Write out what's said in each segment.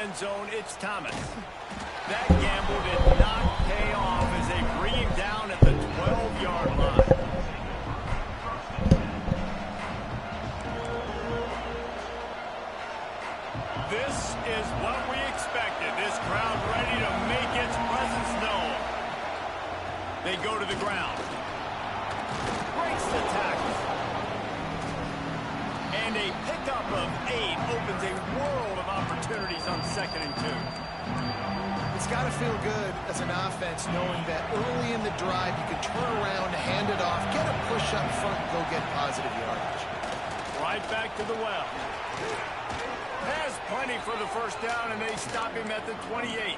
end zone, it's Thomas. That gamble did not pay off as they bring him down at the 12-yard line. This is what we expected. This crowd ready to make its presence known. They go to the ground. Breaks the tackle. And a pickup of 8 opens a world of opportunities on 2nd and 2. It's got to feel good as an offense knowing that early in the drive you can turn around, hand it off, get a push up front, and go get positive yardage. Right back to the well. Has plenty for the first down, and they stop him at the 28.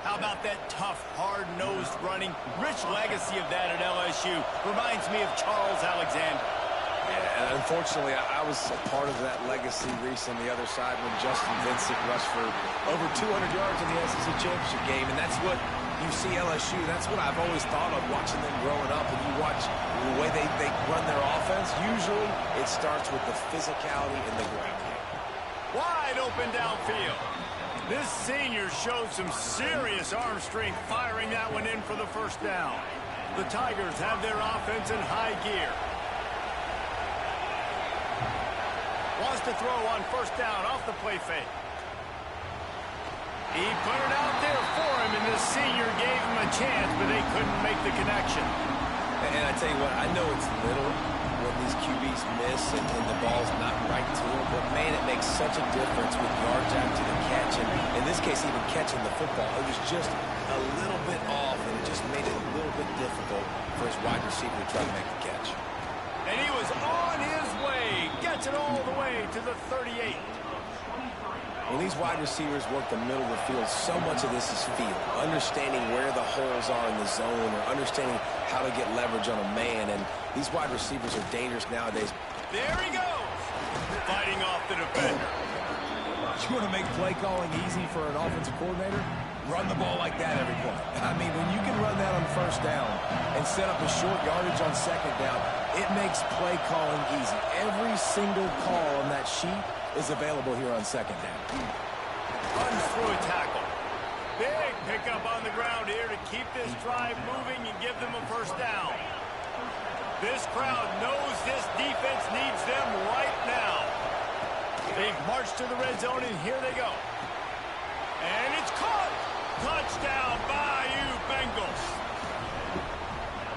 How about that tough, hard-nosed running? Rich legacy of that at LSU. Reminds me of Charles Alexander. Yeah, and unfortunately, I was a part of that legacy, Reese, on the other side when Justin Vincent rushed for over 200 yards in the SEC Championship game, and that's what you see LSU. That's what I've always thought of watching them growing up, and you watch the way they run their offense. Usually, it starts with the physicality in the ground game. Wide open downfield. This senior showed some serious arm strength firing that one in for the first down. The Tigers have their offense in high gear. Wants to throw on first down off the play fake. He put it out there for him, and the senior gave him a chance, but they couldn't make the connection. And I tell you what, I know it's little when these QBs miss and the ball's not right to them, but man, it makes such a difference with yards after the catch, and in this case, even catching the football. It was just a little bit off, and it just made it a little bit difficult for his wide receiver to try to make the catch. And he was on his way, gets it all the way to the 38. When these wide receivers work the middle of the field, so much of this is feel. Understanding where the holes are in the zone or understanding how to get leverage on a man. And these wide receivers are dangerous nowadays. There he goes, fighting off the defender. You want to make play calling easy for an offensive coordinator? Run the ball like that every play. I mean, when you can run that on first down and set up a short yardage on second down, it makes play calling easy. Every single call on that sheet is available here on second down. Runs through a tackle. Big pickup on the ground here to keep this drive moving and give them a first down. This crowd knows this defense needs them right now. They've marched to the red zone, and here they go. And it's caught. Touchdown, Bayou Bengals.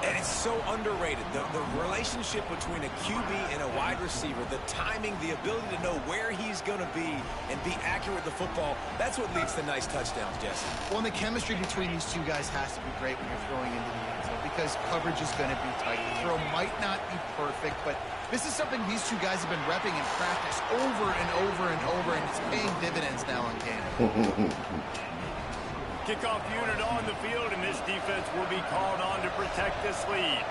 And it's so underrated. The relationship between a QB and a wide receiver, the timing, the ability to know where he's going to be and be accurate with the football, that's what leads to nice touchdowns, Jesse. Well, and the chemistry between these two guys has to be great when you're throwing into the end zone because coverage is going to be tight. The throw might not be perfect, but this is something these two guys have been repping in practice over and over and over, and it's paying dividends now in game. Kickoff unit on the field, and this defense will be called on to protect this lead.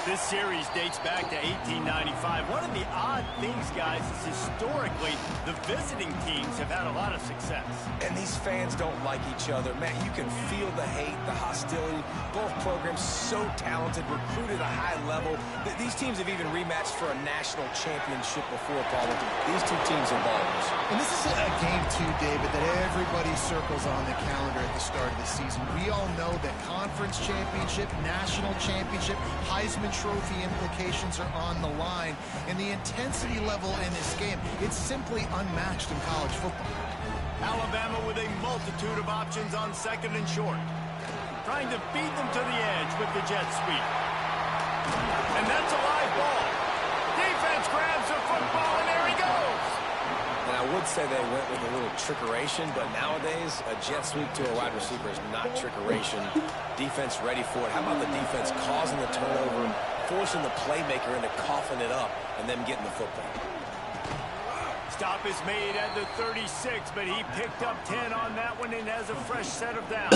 This series dates back to 1895. One of the odd things, guys, is historically the visiting teams have had a lot of success. And these fans don't like each other. Man, you can feel the hate, the hostility. Both programs so talented, recruited at a high level. These teams have even rematched for a national championship before, Paul. These two teams are ballers. And this is a game, too, David, that everybody circles on the calendar at the start of the season. We all know that conference championship, national championship, Heisman Trophy implications are on the line, and the intensity level in this game, it's simply unmatched in college football. Alabama with a multitude of options on second and short, trying to feed them to the edge with the jet sweep. And that's a live ball. Defense grabs the football, and there he goes. And I would say they went with a little trickeration, but nowadays, a jet sweep to a wide receiver is not trickeration. Defense ready for it. How about the defense causing the turnover, forcing the playmaker into coughing it up, and then getting the football? Stop is made at the 36, but he picked up 10 on that one and has a fresh set of downs.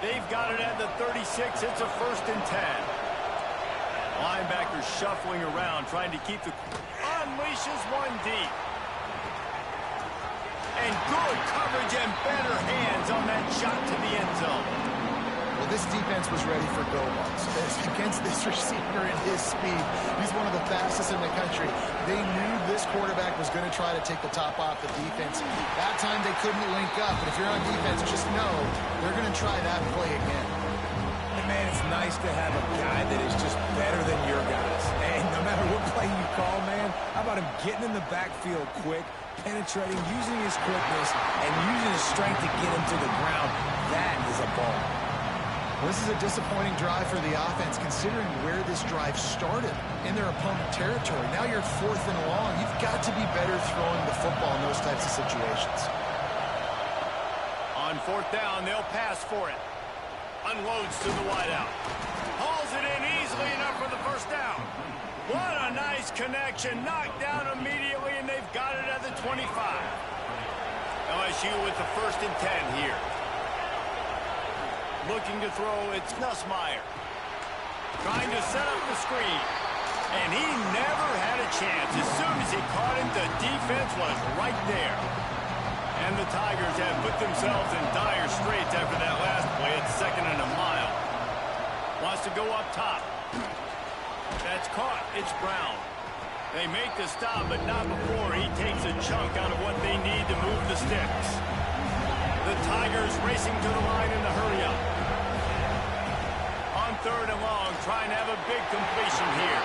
They've got it at the 36. It's a 1st and 10. Linebacker shuffling around, trying to keep the... Unleashes one deep. And good coverage and better hands on that shot to the end zone. Well, this defense was ready for go balls. Against this receiver and his speed, he's one of the fastest in the country. They knew this quarterback was going to try to take the top off the defense. That time they couldn't link up, but if you're on defense, just know they're going to try that play again. And man, it's nice to have a guy that is just better than your guys. And no matter what play you call, man, how about him getting in the backfield quick, penetrating, using his quickness, and using his strength to get him to the ground. That is a ball. Well, this is a disappointing drive for the offense, considering where this drive started in their opponent territory. Now you're 4th and long. You've got to be better throwing the football in those types of situations. On 4th down, they'll pass for it. Unloads to the wideout. Hauls it in easily enough for the first down. What a nice connection. Knocked down immediately, and they've got it at the 25. LSU with the 1st and 10 here. Looking to throw, it's Nussmeier. Trying to set up the screen. And he never had a chance. As soon as he caught him, the defense was right there. And the Tigers have put themselves in dire straits after that last play. It's 2nd and a mile. Wants to go up top. That's caught. It's Brown. They make the stop, but not before he takes a chunk out of what they need to move the sticks. The Tigers racing to the line in the hurry-up. On 3rd and long, trying to have a big completion here.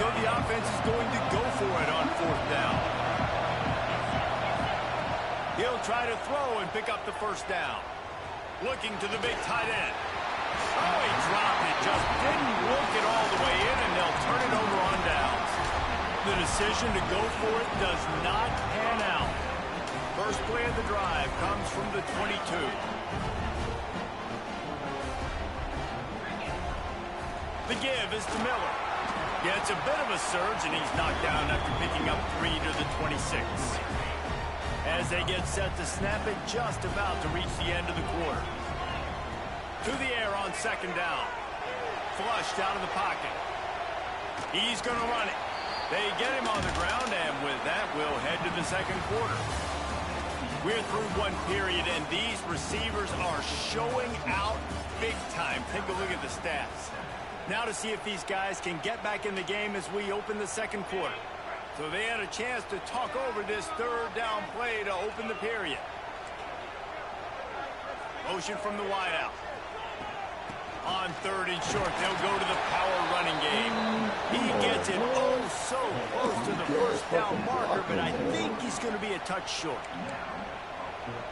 So the offense is going to go for it on 4th down. He'll try to throw and pick up the 1st down. Looking to the big tight end. Oh, he dropped it. Just didn't work it all the way in, and they'll turn it over on downs. The decision to go for it does not pan out. First play of the drive comes from the 22. The give is to Miller. Gets a bit of a surge, and he's knocked down after picking up 3 to the 26. As they get set to snap it, just about to reach the end of the quarter. To the air on 2nd down. Flushed out of the pocket. He's going to run it. They get him on the ground, and with that, we'll head to the 2nd quarter. We're through one period, and these receivers are showing out big time. Take a look at the stats. Now to see if these guys can get back in the game as we open the 2nd quarter. So they had a chance to talk over this 3rd down play to open the period. Motion from the wideout. On 3rd and short, they'll go to the power running game. He gets it oh so close to the 1st down marker, but I think he's going to be a touch short.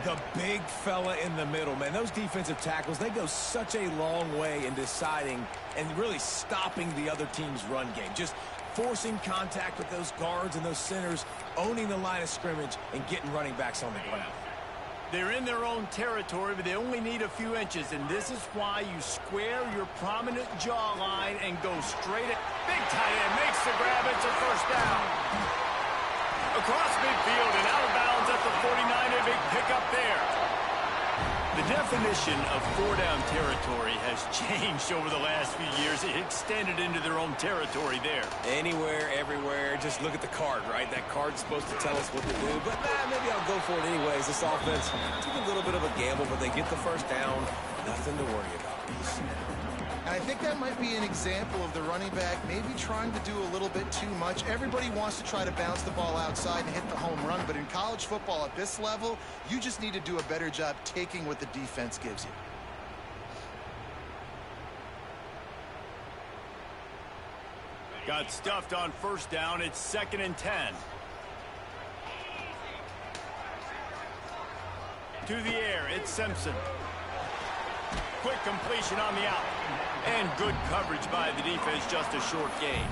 The big fella in the middle, man. Those defensive tackles, they go such a long way in deciding and really stopping the other team's run game. Just forcing contact with those guards and those centers, owning the line of scrimmage, and getting running backs on the ground. They're in their own territory, but they only need a few inches, and this is why you square your prominent jawline and go straight at. Big tight end makes the grab. It's a 1st down. Across midfield and out of bounds at the 49, a big pickup there. The definition of 4-down territory has changed over the last few years. It extended into their own territory there. Anywhere, everywhere, just look at the card, right? That card's supposed to tell us what to do, but maybe I'll go for it anyways. This offense took a little bit of a gamble, but they get the 1st down. Nothing to worry about. And I think that might be an example of the running back maybe trying to do a little bit too much. Everybody wants to try to bounce the ball outside and hit the home run, but in college football at this level, you just need to do a better job taking what the defense gives you. Got stuffed on 1st down. It's 2nd and 10. To the air, it's Simpson. Quick completion on the out. And good coverage by the defense, just a short gain.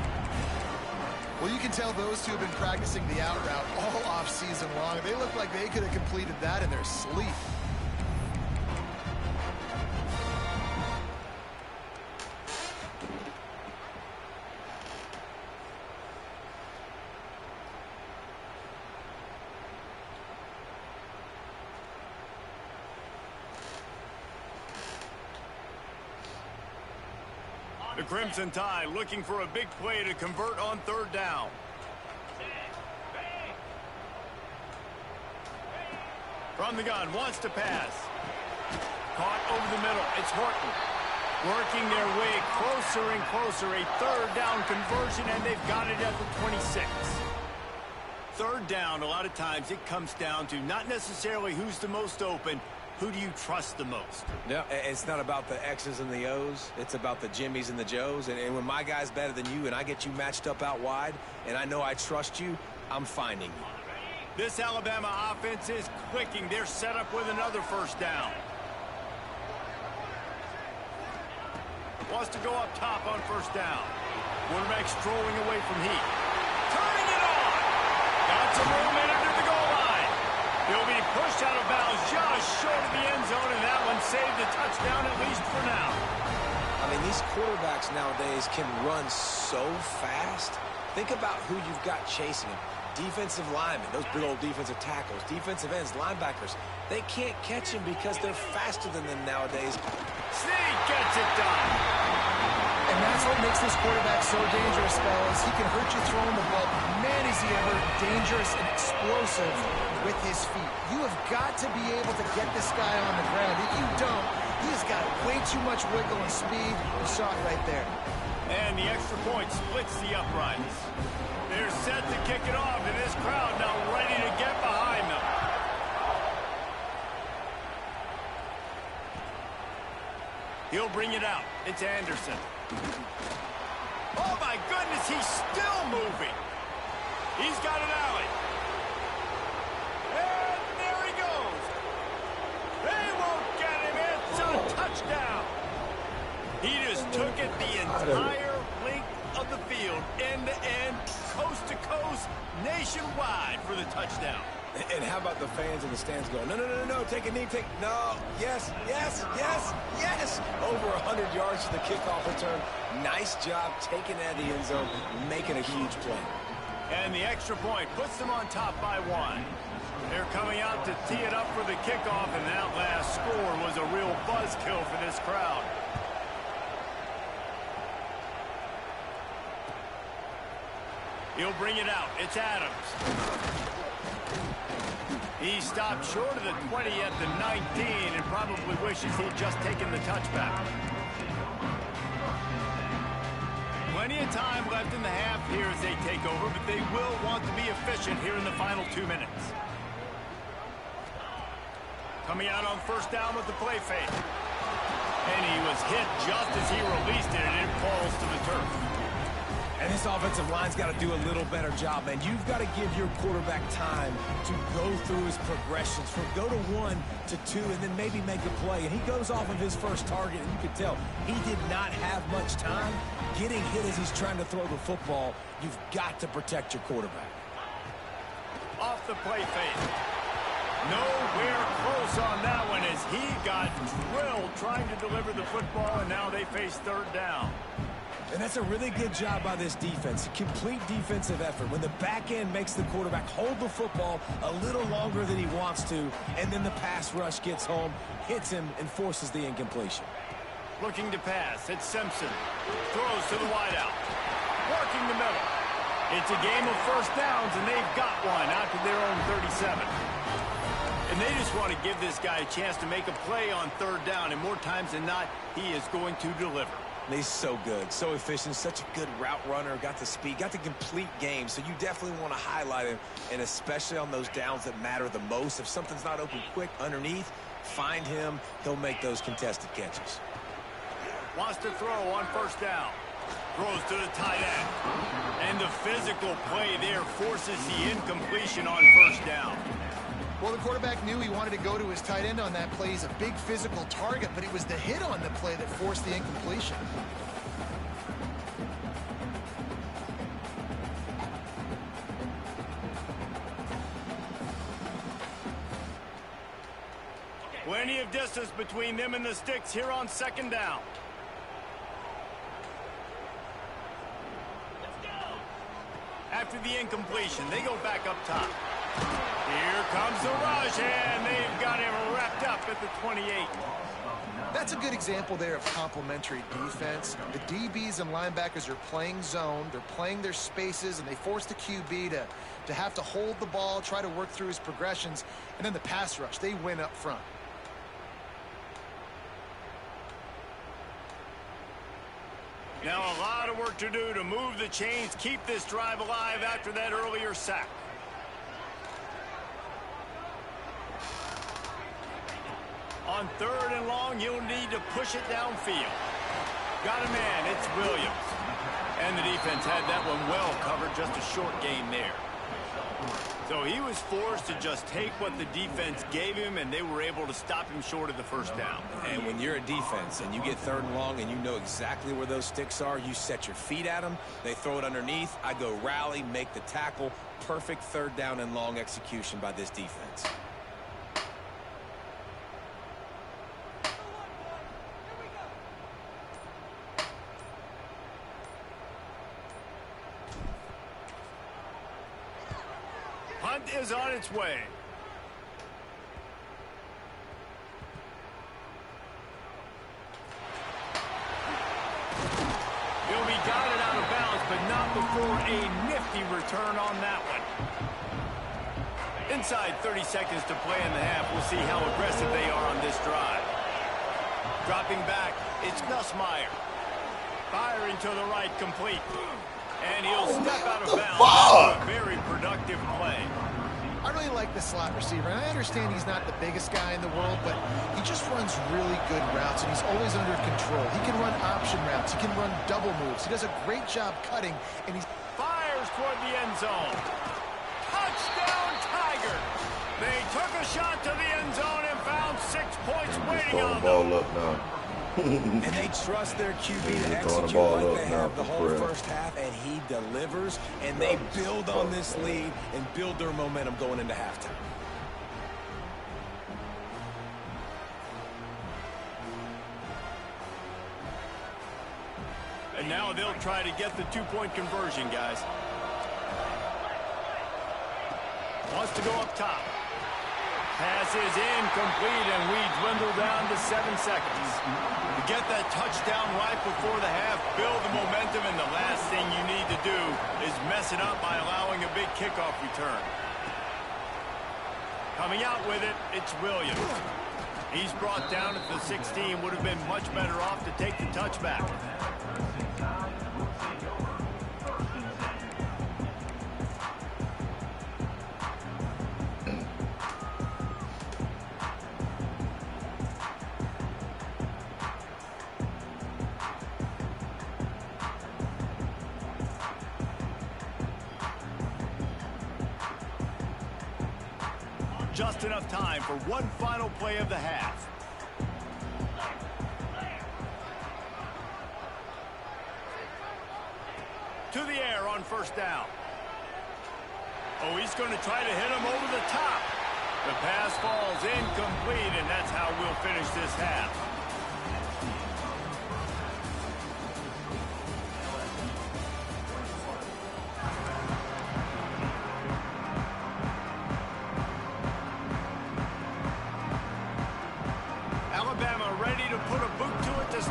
Well, you can tell those two have been practicing the out route all off-season long. They look like they could have completed that in their sleep. The Crimson Tide looking for a big play to convert on 3rd down. From the gun, wants to pass. Caught over the middle. It's Horton. Working their way closer and closer. A third down conversion, and they've got it at the 26. Third down, a lot of times it comes down to not necessarily who's the most open, who do you trust the most? No, it's not about the X's and the O's. It's about the Jimmys and the Joes. And when my guy's better than you and I get you matched up out wide and I know I trust you, I'm finding you. This Alabama offense is clicking. They're set up with another first down. Wants to go up top on first down. Quarterback strolling away from heat. Turning it on. Got some room in under the goal line. He'll be pushed out of bounds just short of the end zone, and that one saved the touchdown at least for now. I mean, these quarterbacks nowadays can run so fast. Think about who you've got chasing him. Defensive linemen, those big old defensive tackles, defensive ends, linebackers. They can't catch him because they're faster than them nowadays. Snead gets it done. And that's what makes this quarterback so dangerous, fellas. He can hurt you throwing the ball. Man, is he ever dangerous and explosive with his feet. You have got to be able to get this guy on the ground. If you don't, he's got way too much wiggle and speed. You saw it right there. And the extra point splits the uprights. They're set to kick it off, and this crowd now ready to get behind them. He'll bring it out. It's Anderson. Oh, my goodness, he's still moving. He's got an alley. And there he goes. They won't get him. It's a touchdown. He just took it the entire length of the field, end-to-end, coast-to-coast, nationwide for the touchdown. And how about the fans in the stands going, no, no, no, no, take a knee, no, yes, yes, yes, yes. Over 100 yards to the kickoff return. Nice job taking that in the end zone, making a huge play. And the extra point puts them on top by one. They're coming out to tee it up for the kickoff, and that last score was a real buzzkill for this crowd. He'll bring it out. It's Adams. He stopped short of the 20 at the 19 and probably wishes he'd just taken the touchback. Plenty of time left in the half here as they take over, but they will want to be efficient here in the final 2 minutes. Coming out on first down with the play fake. And he was hit just as he released it, and it falls to the turf. And this offensive line's got to do a little better job, man. You've got to give your quarterback time to go through his progressions from go to 1 to 2 and then maybe make a play. And he goes off of his first target, and you can tell he did not have much time getting hit as he's trying to throw the football. You've got to protect your quarterback. Off the play fake. Nowhere close on that one as he got drilled trying to deliver the football, and now they face third down. And that's a really good job by this defense. A complete defensive effort. When the back end makes the quarterback hold the football a little longer than he wants to, and then the pass rush gets home, hits him, and forces the incompletion. Looking to pass. It's Simpson. Throws to the wideout. Working the middle. It's a game of first downs, and they've got one out to their own 37. And they just want to give this guy a chance to make a play on third down, and more times than not, he is going to deliver. He's so good, so efficient, such a good route runner, got the speed, got the complete game, so you definitely want to highlight him, and especially on those downs that matter the most. If something's not open quick underneath, find him, he'll make those contested catches. Wants to throw on first down. Throws to the tight end. And the physical play there forces the incompletion on first down. Well, the quarterback knew he wanted to go to his tight end on that play. He's a big physical target, but it was the hit on the play that forced the incompletion. Plenty of distance between them and the sticks here on second down. After the incompletion, they go back up top. Here comes the rush, and they've got him wrapped up at the 28. That's a good example there of complementary defense. The DBs and linebackers are playing zone, they're playing their spaces, and they force the QB to have to hold the ball, try to work through his progressions, and then the pass rush, they win up front. Now a lot of work to do to move the chains, keep this drive alive after that earlier sack. On 3rd and long, you'll need to push it downfield. Got a man, it's Williams. And the defense had that one well covered, just a short gain there. So he was forced to just take what the defense gave him, and they were able to stop him short of the first down. And when you're a defense and you get 3rd and long and you know exactly where those sticks are, you set your feet at them, they throw it underneath, I go rally, make the tackle. Perfect 3rd down and long execution by this defense. Hunt is on its way. Gilby got it out of bounds, but not before a nifty return on that one. Inside 30 seconds to play in the half. We'll see how aggressive they are on this drive. Dropping back, it's Nussmeier. Firing to the right, complete. And he'll step out of bounds. A very productive play. I really like the slot receiver, and I understand he's not the biggest guy in the world, but he just runs really good routes, and he's always under control. He can run option routes. He can run double moves. He does a great job cutting, and he fires toward the end zone. Touchdown, Tiger! They took a shot to the end zone and found 6 points waiting on them. Ball up now. And they trust their QB to execute like they have the whole first half, and he delivers, and they build on this lead and build their momentum going into halftime. And now they'll try to get the 2-point conversion, guys. Wants to go up top. Pass is incomplete, and we dwindle down to 7 seconds. To get that touchdown right before the half, build the momentum, and the last thing you need to do is mess it up by allowing a big kickoff return. Coming out with it, it's Williams. He's brought down at the 16, would have been much better off to take the touchback. Just enough time for one final play of the half. To the air on 1st down. Oh, he's going to try to hit him over the top. The pass falls incomplete, and that's how we'll finish this half.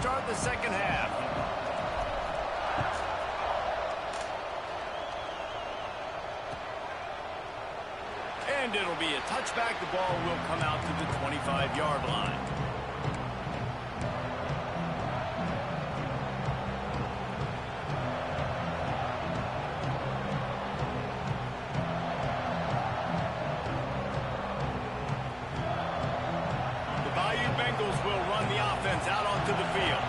Start the second half. And it'll be a touchback. The ball will come out to the 25-yard line. Will run the offense out onto the field.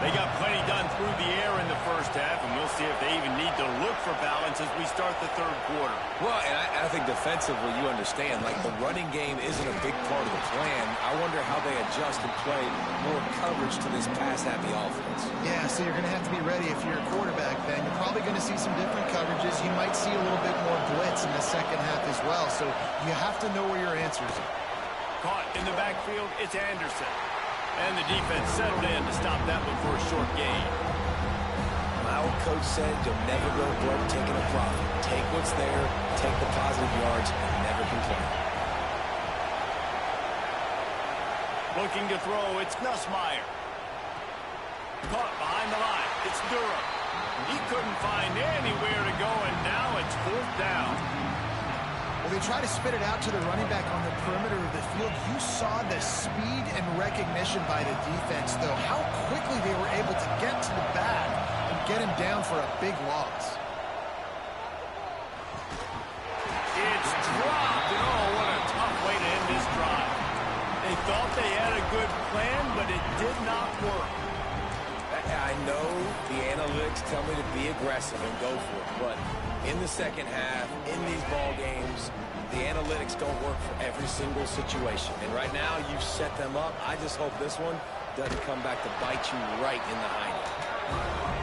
They got plenty done through the air in the first half, and we'll see if they even need to look for balance as we start the 3rd quarter. Well, and I think defensively, you understand, like the running game isn't a big part of the plan. I wonder how they adjust and play more coverage to this pass-happy offense. Yeah, so you're going to have to be ready if you're a quarterback then. You're probably going to see some different coverages. You might see a little bit more blitz in the second half as well, so you have to know where your answers are. Caught in the backfield, it's Anderson. And the defense settled in to stop that one for a short gain. I old coach said, you'll never go broke taking a profit. Take what's there, take the positive yards, and never complain. Looking to throw, it's Nussmeier. Caught behind the line, it's Durham. He couldn't find anywhere to go, and now it's 4th down. Well, they try to spit it out to the running back on the perimeter of the field. You saw the speed and recognition by the defense, though. How quickly they were able to get to the back and get him down for a big loss. It's dropped, and oh, what a tough way to end this drive. They thought they had a good plan, but it did not work. I know the analytics tell me to be aggressive and go for it, but in the second half, in these ball games, the analytics don't work for every single situation. And right now, you've set them up. I just hope this one doesn't come back to bite you right in the hiney.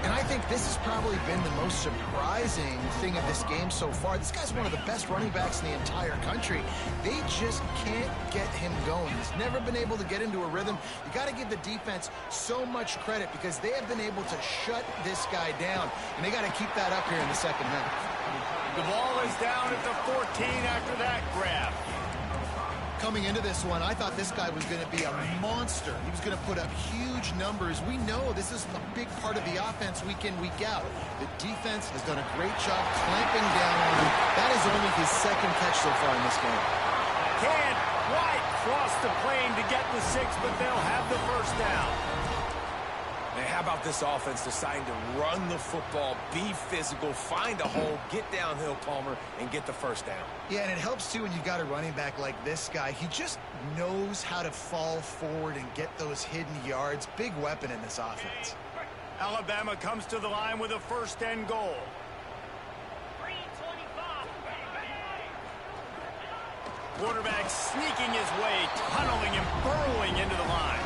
And I think this has probably been the most surprising thing of this game so far. This guy's one of the best running backs in the entire country. They just can't get him going. He's never been able to get into a rhythm. You got to give the defense so much credit because they have been able to shut this guy down, and they got to keep that up here in the second half. The ball is down at the 14 after that grab. Coming into this one, I thought this guy was going to be a monster. He was going to put up huge numbers. We know this is a big part of the offense week in, week out. The defense has done a great job clamping down on him. That is only his second catch so far in this game. Can't quite cross the plane to get the 6, but they'll have the first down. Man, how about this offense deciding to run the football, be physical, find a hole, get downhill, Palmer, and get the first down? Yeah, and it helps, too, when you've got a running back like this guy. He just knows how to fall forward and get those hidden yards. Big weapon in this offense. Alabama comes to the line with a 1st and goal. Quarterback sneaking his way, tunneling and burrowing into the line.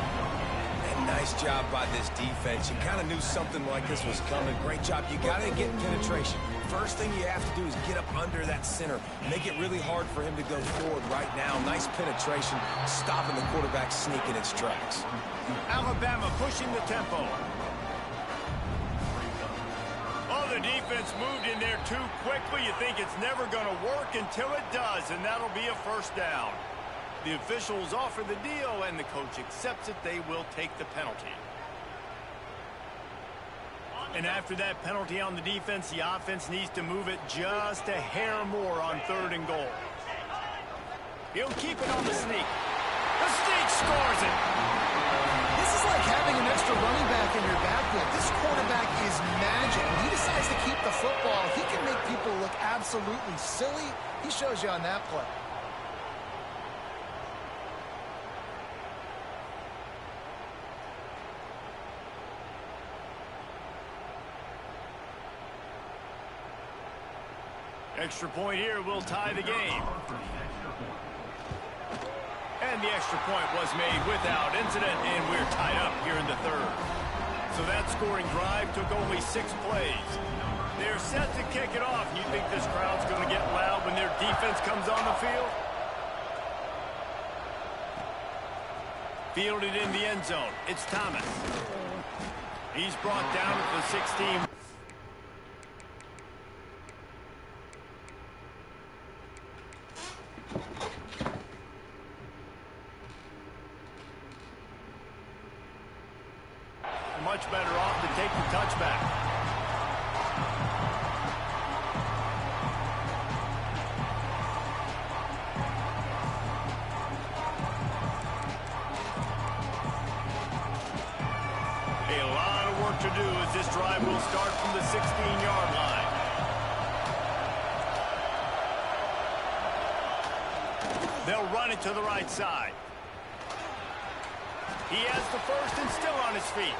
Nice job by this defense. You kind of knew something like this was coming. Great job. You got to get penetration. First thing you have to do is get up under that center. Make it really hard for him to go forward right now. Nice penetration, stopping the quarterback sneaking its tracks. Alabama pushing the tempo. Oh, the defense moved in there too quickly. You think it's never going to work until it does, and that'll be a 1st down. The officials offer the deal, and the coach accepts it. They will take the penalty. And after that penalty on the defense, the offense needs to move it just a hair more on 3rd and goal. He'll keep it on the sneak. The sneak scores it. This is like having an extra running back in your backfield. This quarterback is magic. When he decides to keep the football, he can make people look absolutely silly. He shows you on that play. Extra point here will tie the game. And the extra point was made without incident, and we're tied up here in the 3rd. So that scoring drive took only 6 plays. They're set to kick it off. You think this crowd's going to get loud when their defense comes on the field? Fielded in the end zone. It's Thomas. He's brought down at the 16. Much better off to take the touchback. A lot of work to do as this drive will start from the 16-yard line. They'll run it to the right side. He has the 1st and still on his feet.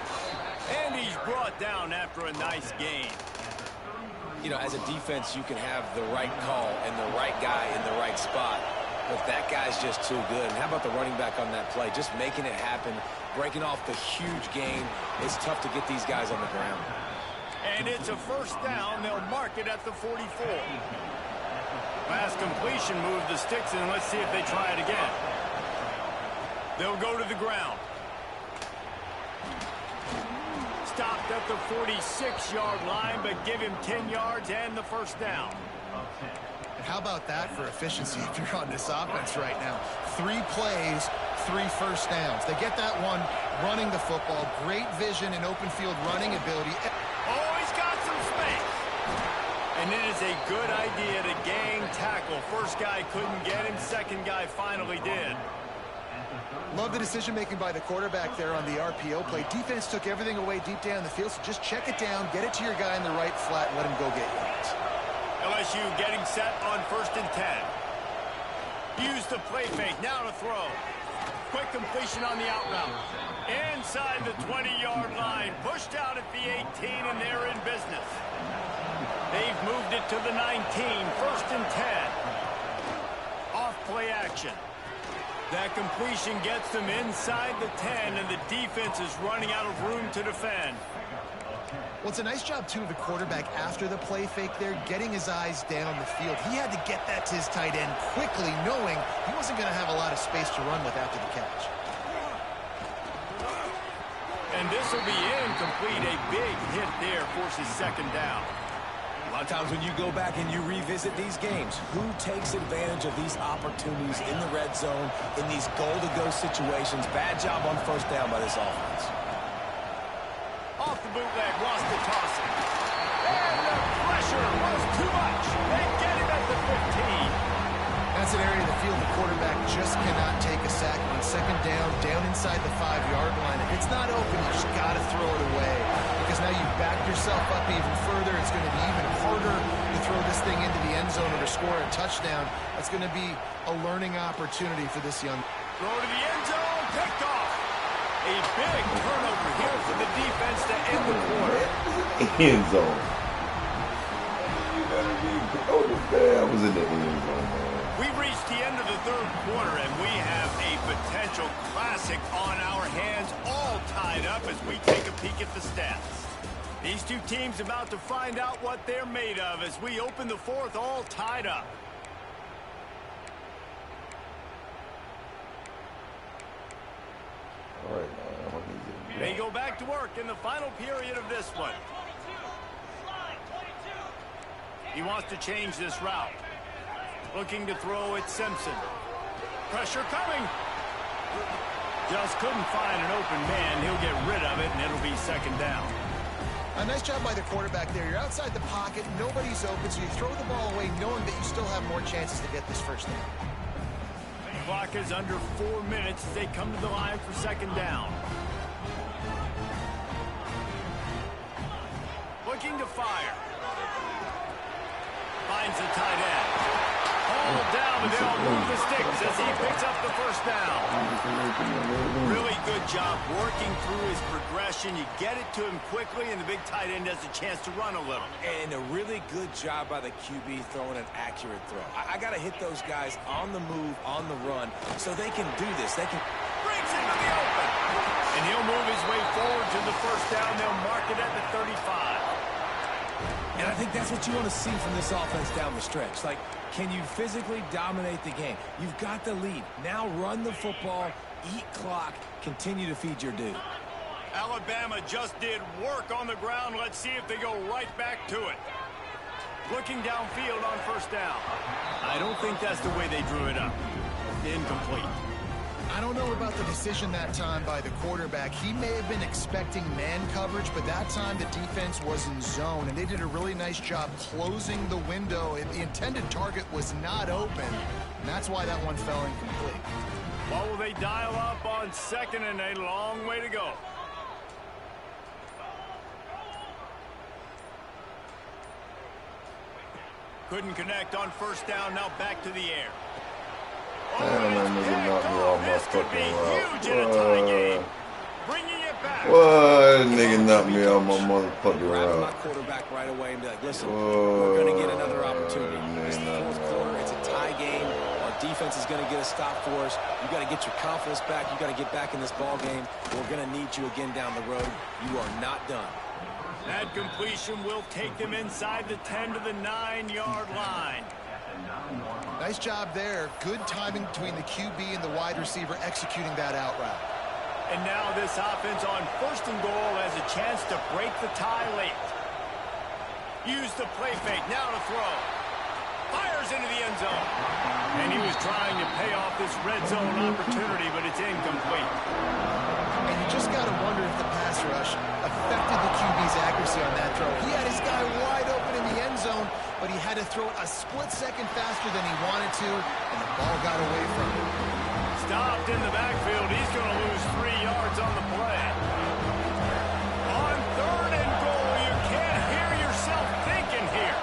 And he's brought down after a nice gain. You know, as a defense, you can have the right call and the right guy in the right spot. But that guy's just too good. And how about the running back on that play? Just making it happen, breaking off the huge gain. It's tough to get these guys on the ground. And it's a 1st down. They'll mark it at the 44. Pass completion moved the sticks, and let's see if they try it again. They'll go to the ground. stopped at the 46-yard line, but give him 10 yards and the first down. How about that for efficiency if you're on this offense right now? 3 plays, 3 first downs. They get that one running the football. Great vision and open field running ability. Oh, he's got some space. And it is a good idea to gang tackle. First guy couldn't get him. Second guy finally did. Love the decision-making by the quarterback there on the RPO play. Defense took everything away deep down the field, so just check it down, get it to your guy in the right flat, and let him go get yards. LSU getting set on 1st and 10. Use the play fake. Now to throw. Quick completion on the out route. Inside the 20-yard line. Pushed out at the 18, and they're in business. They've moved it to the 19. 1st and 10. Off play action. That completion gets them inside the 10, and the defense is running out of room to defend. Well, it's a nice job, too, of the quarterback after the play fake there, getting his eyes down the field. He had to get that to his tight end quickly, knowing he wasn't going to have a lot of space to run with after the catch. And this will be incomplete. A big hit there forces 2nd down. A lot of times when you go back and you revisit these games, who takes advantage of these opportunities in the red zone, in these goal-to-go situations? Bad job on 1st down by this offense. Off the bootleg, lost the toss it. And the pressure was too much. They get him at the 15. That's an area of the field the quarterback just cannot take a sack on 2nd down inside the 5-yard line. If it's not open, you just got to throw it away. Because now you've backed yourself up even further. It's going to be even harder to throw this thing into the end zone or to score a touchdown. That's going to be a learning opportunity for this young. Throw to the end zone, picked off. A big turnover here for the defense to end the quarter. End zone. I was in the end zone, man. We've reached the end of the 3rd quarter, and we have a potential classic on our hands, all tied up as we take a peek at the stats. These two teams about to find out what they're made of as we open the 4th, all tied up. All right, They go back to work in the final period of this one. He wants to change this route. Looking to throw at Simpson. Pressure coming. Just couldn't find an open man. He'll get rid of it, and it'll be 2nd down. A nice job by the quarterback there. You're outside the pocket. Nobody's open, so you throw the ball away knowing that you still have more chances to get this 1st down. Clock is under 4 minutes as they come to the line for 2nd down. Looking to fire. Finds the tight end. Hold down, but they'll move the sticks as he picks up the 1st down. Really good job working through his progression. You get it to him quickly, and the big tight end has a chance to run a little. And a really good job by the QB throwing an accurate throw. I got to hit those guys on the move, on the run, so they can do this. They can... Brings him to the open. And he'll move his way forward to the 1st down. They'll mark it at the 35. And I think that's what you want to see from this offense down the stretch. Like, can you physically dominate the game? You've got the lead. Now run the football, eat clock, continue to feed your dude. Alabama just did work on the ground. Let's see if they go right back to it. Looking downfield on 1st down. I don't think that's the way they drew it up. Incomplete. I don't know about the decision that time by the quarterback. He may have been expecting man coverage, but that time the defense was in zone, and they did a really nice job closing the window. The intended target was not open, and that's why that one fell incomplete. What will they dial up on 2nd and a long way to go? Couldn't connect on 1st down, now back to the air. This could be huge in a tie game. Bringing it back. What? Nigga knocked me out my motherfucking Grab my route. quarterback right away and be like, listen, we're going to get another opportunity. It's the Man, 4th quarter. It's a tie game. Our defense is going to get a stop for us. You got to get your confidence back. You got to get back in this ball game. We're going to need you again down the road. You are not done. That completion will take them inside the 10 to the 9-yard line. Nice job there. Good timing between the QB and the wide receiver executing that out route. And now this offense on 1st and goal has a chance to break the tie late. Use the play fake, now to throw. Fires into the end zone. And he was trying to pay off this red zone opportunity, but it's incomplete. And you just got to wonder if the pass rush affected the QB's accuracy on that throw. He had his guy wide open in the end zone, but he had to throw it a split second faster than he wanted to, and the ball got away from him. Stopped in the backfield. He's going to lose 3 yards on the play. On 3rd and goal, you can't hear yourself thinking here.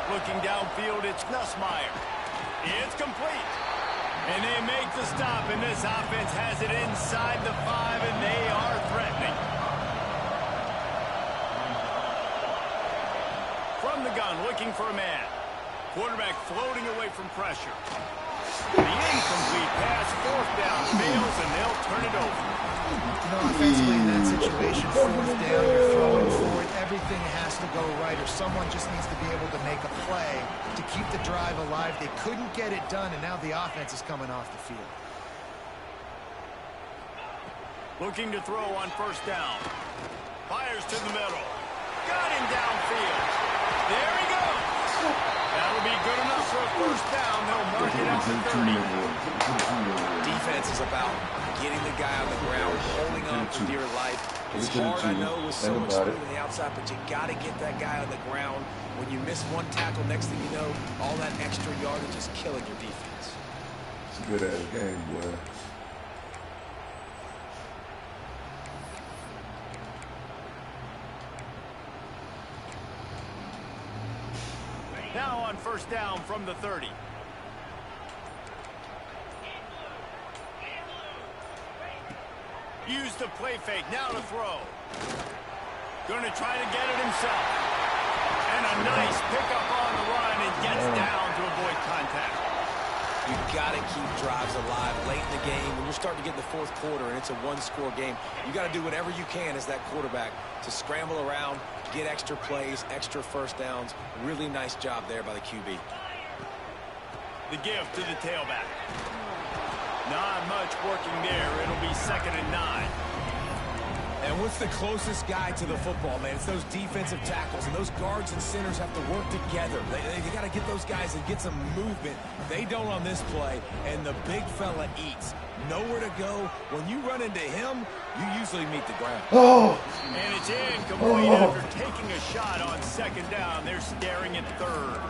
Looking downfield, it's Nussmeier. It's complete. And they make the stop, and this offense has it inside the 5, and they are threatening. From the gun, looking for a man. Quarterback floating away from pressure. The incomplete pass, 4th down, fails, and they'll turn it over. You know, offensively in that situation, 4th down, you're throwing forward, everything has to go right, or someone just needs to be able to make a play to keep the drive alive. They couldn't get it done, and now the offense is coming off the field. Looking to throw on 1st down. Fires to the middle. Got him downfield. There he goes. That'll be good enough for a 1st down. They'll mark it out to 30. Defense is about getting the guy on the ground, holding on for dear life. It's hard, I know, with so much speed on the outside, but you got to get that guy on the ground. When you miss one tackle, next thing you know, all that extra yardage is killing your defense. It's a good-ass game, boy. Now on 1st down from the 30. Use the play fake, now to throw. Going to try to get it himself. And a nice pickup on the run and gets down to avoid contact. You've got to keep drives alive late in the game. When you're starting to get in the 4th quarter and it's a 1-score game, you got to do whatever you can as that quarterback to scramble around, get extra plays, extra 1st downs. Really nice job there by the QB. The give to the tailback. Not much working there. It'll be 2nd and 9. And what's the closest guy to the football, man? It's those defensive tackles, and those guards and centers have to work together. They got to get those guys and get some movement. They don't on this play, and the big fella eats. Nowhere to go. When you run into him, you usually meet the ground. Oh! And it's incomplete after taking a shot on 2nd down. They're staring at 3rd.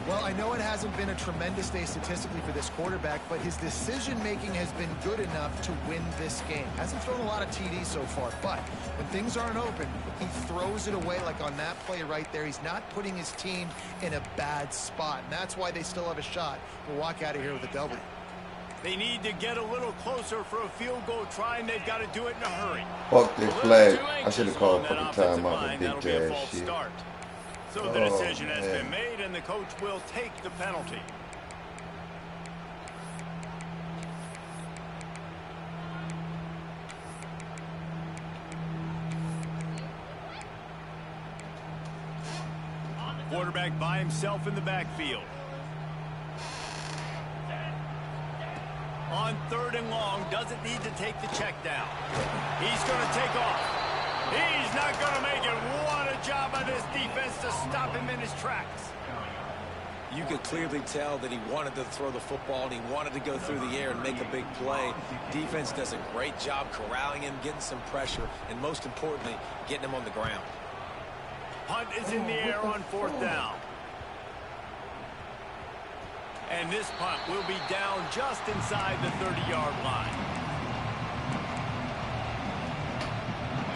Well, I know it hasn't been a tremendous day statistically for this quarterback, but his decision-making has been good enough to win this game. Hasn't thrown a lot of TDs so far, but when things aren't open, he throws it away like on that play right there. He's not putting his team in a bad spot, and that's why they still have a shot to walk out of here with a W. They need to get a little closer for a field goal try, and they've got to do it in a hurry. Fuck this flag. I should have called fucking timeout That'll with be a bitch false ass shit. start. So the decision has been made, and the coach will take the penalty. Quarterback by himself in the backfield. On 3rd and long, doesn't need to take the check down. He's going to take off. He's not going to make it. What a job by this defense to stop him in his tracks. You could clearly tell that he wanted to throw the football and he wanted to go through the air and make a big play. Defense does a great job corralling him, getting some pressure, and most importantly, getting him on the ground. Punt is in the air on 4th down. And this punt will be down just inside the 30-yard line.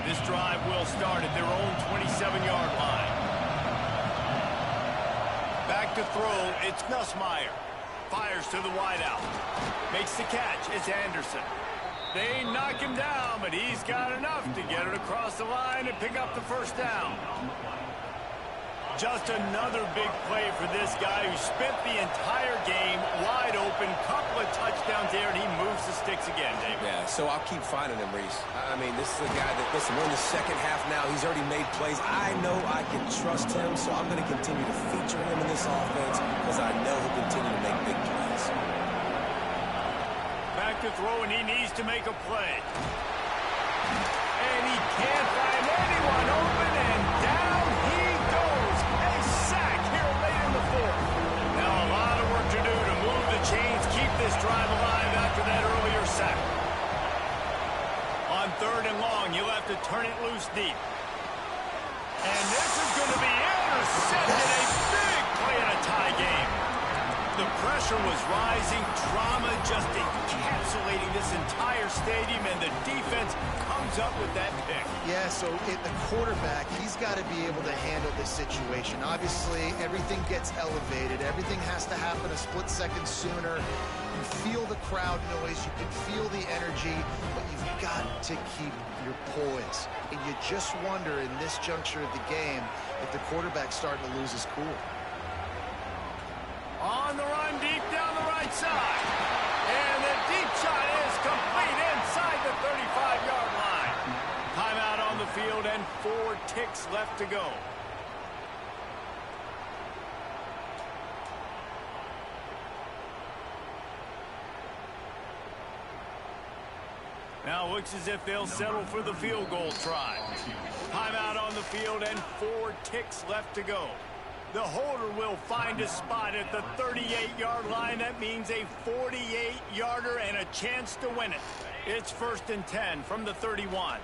This drive will start at their own 27-yard line. Back to throw, it's Nussmeier. Fires to the wideout. Makes the catch, it's Anderson. They knock him down, but he's got enough to get it across the line and pick up the 1st down. Just another big play for this guy who spent the entire game wide open. Couple of touchdowns there, and he moves the sticks again, David. Yeah, so I'll keep finding him, Reese. I mean, this is a guy that, listen, we're in the 2nd half now. He's already made plays. I know I can trust him, so I'm going to continue to feature him in this offense because I know he'll continue to make big plays. Back back to throw, and he needs to make a play. And he can't find anyone open, and down he goes. A sack here late in the fourth. Now a lot of work to do to move the chains, keep this drive alive after that earlier sack. On 3rd and long, you'll have to turn it loose deep. And this is going to be intercepted. A big play in a tie game. The pressure was rising. Drama just encapsulating this entire stadium, and the defense comes up with that pick. Yeah, so the quarterback, he's got to be able to handle this situation. Obviously, everything gets elevated. Everything has to happen a split second sooner. You feel the crowd noise. You can feel the energy, but you've got to keep your poise. And you just wonder in this juncture of the game if the quarterback's starting to lose his cool. On the run, deep down the right side. And the deep shot is complete inside the 35-yard line. Timeout on the field and 4 ticks left to go. Now looks as if they'll settle for the field goal try. Timeout on the field and 4 ticks left to go. The holder will find a spot at the 38-yard line. That means a 48-yarder and a chance to win it. It's 1st and 10 from the 31.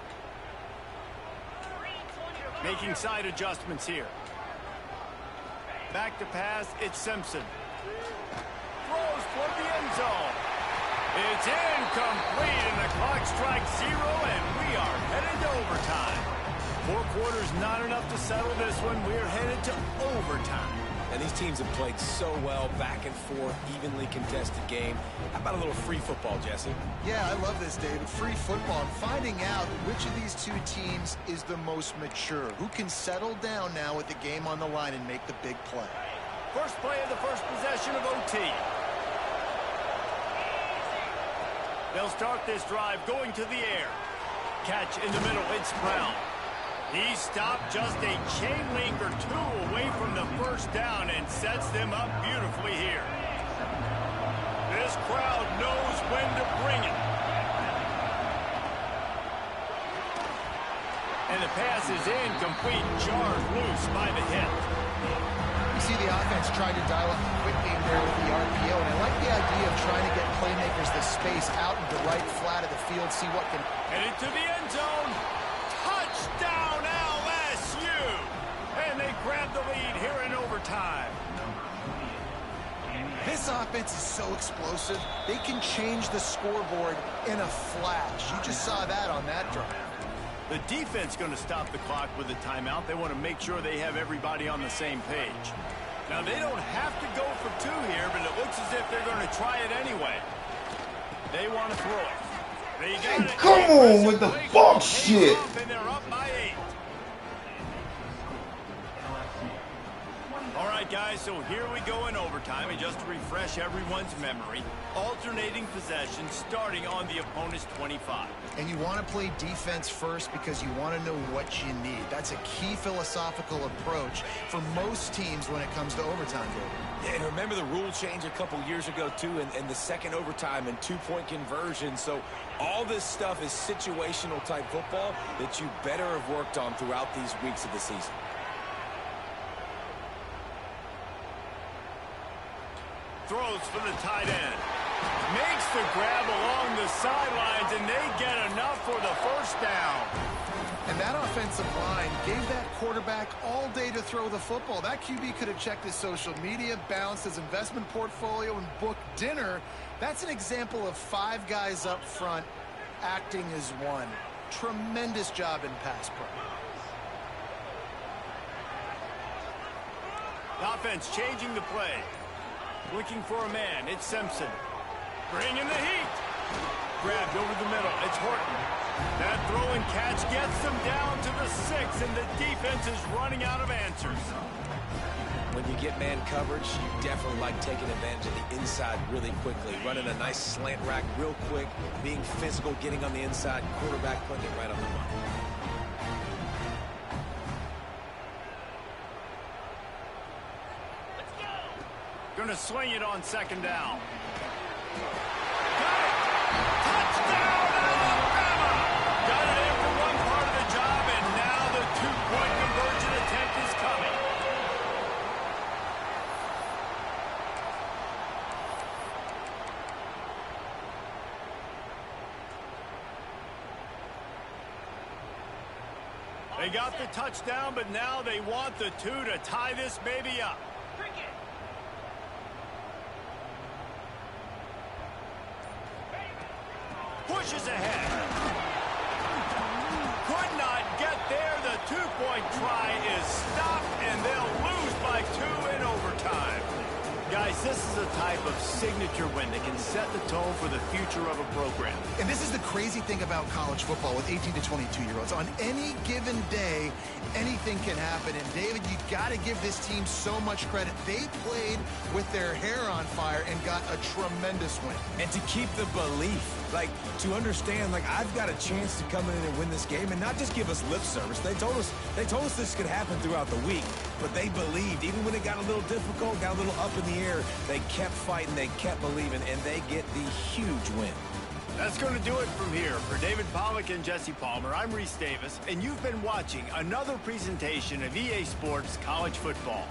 Making side adjustments here. Back to pass, it's Simpson. Throws for the end zone. It's incomplete, and the clock strikes 0, and we are headed to overtime. 4 quarters not enough to settle this one. We're headed to overtime. And these teams have played so well, back and forth, evenly contested game. How about a little free football, Jesse? Yeah, I love this, David. Free football. I'm finding out which of these 2 teams is the most mature. Who can settle down now with the game on the line and make the big play. First play of the first possession of OT. They'll start this drive going to the air. Catch in the middle, it's Brown. He stopped just a chain link or 2 away from the first down and sets them up beautifully here. This crowd knows when to bring it. And the pass is incomplete, jarred loose by the hit. You see the offense tried to dial up the quick game there with the RPO, and I like the idea of trying to get playmakers the space out in the right flat of the field, see what can... Headed to the end zone. Touchdown, LSU! And they grab the lead here in overtime. This offense is so explosive, they can change the scoreboard in a flash. You just saw that on that drive. The defense going to stop the clock with a timeout. They want to make sure they have everybody on the same page. Now, they don't have to go for 2 here, but it looks as if they're going to try it anyway. They want to throw it. They got it. Come on with the fuck shit. And they're up by 8. All right, guys, so here we go in overtime. And just to refresh everyone's memory, alternating possession starting on the opponent's 25. And you want to play defense first because you want to know what you need. That's a key philosophical approach for most teams when it comes to overtime, David. Yeah, and remember the rule change a couple years ago, too, and the second overtime and 2-point conversion. So all this stuff is situational type football that you better have worked on throughout these weeks of the season. Throws for the tight end. Makes the grab along the sidelines, and they get enough for the first down. And that offensive line gave that quarterback all day to throw the football. That QB could have checked his social media, balanced his investment portfolio, and booked dinner. That's an example of 5 guys up front acting as one. Tremendous job in pass pro. The offense changing the play. Looking for a man. It's Simpson. Bringing the heat. Grabbed over the middle. It's Horton. That throw and catch gets them down to the 6, and the defense is running out of answers. When you get man coverage, you definitely like taking advantage of the inside really quickly. Running a nice slant rack real quick, being physical, getting on the inside, quarterback putting it right on the money. Going to swing it on 2nd down. Got it! They got the touchdown, but now they want the 2 to tie this baby up. Pushes ahead. Could not get there. The 2-point try is stopped, and they'll lose by 2 in overtime. Guys, this is a type of signature win that can set the tone for the future of a program. And this is the crazy thing about college football with 18 to 22-year-olds. On any given day, anything can happen. And, David, you got to give this team so much credit. They played with their hair on fire and got a tremendous win. And to keep the belief, like, to understand, like, I've got a chance to come in and win this game and not just give us lip service. They told us this could happen throughout the week, but they believed. Even when it got a little difficult, got a little up in the air, they kept fighting, they kept believing, and they get the huge win. That's going to do it from here. For David Pollack and Jesse Palmer, I'm Reese Davis, and you've been watching another presentation of EA Sports College Football.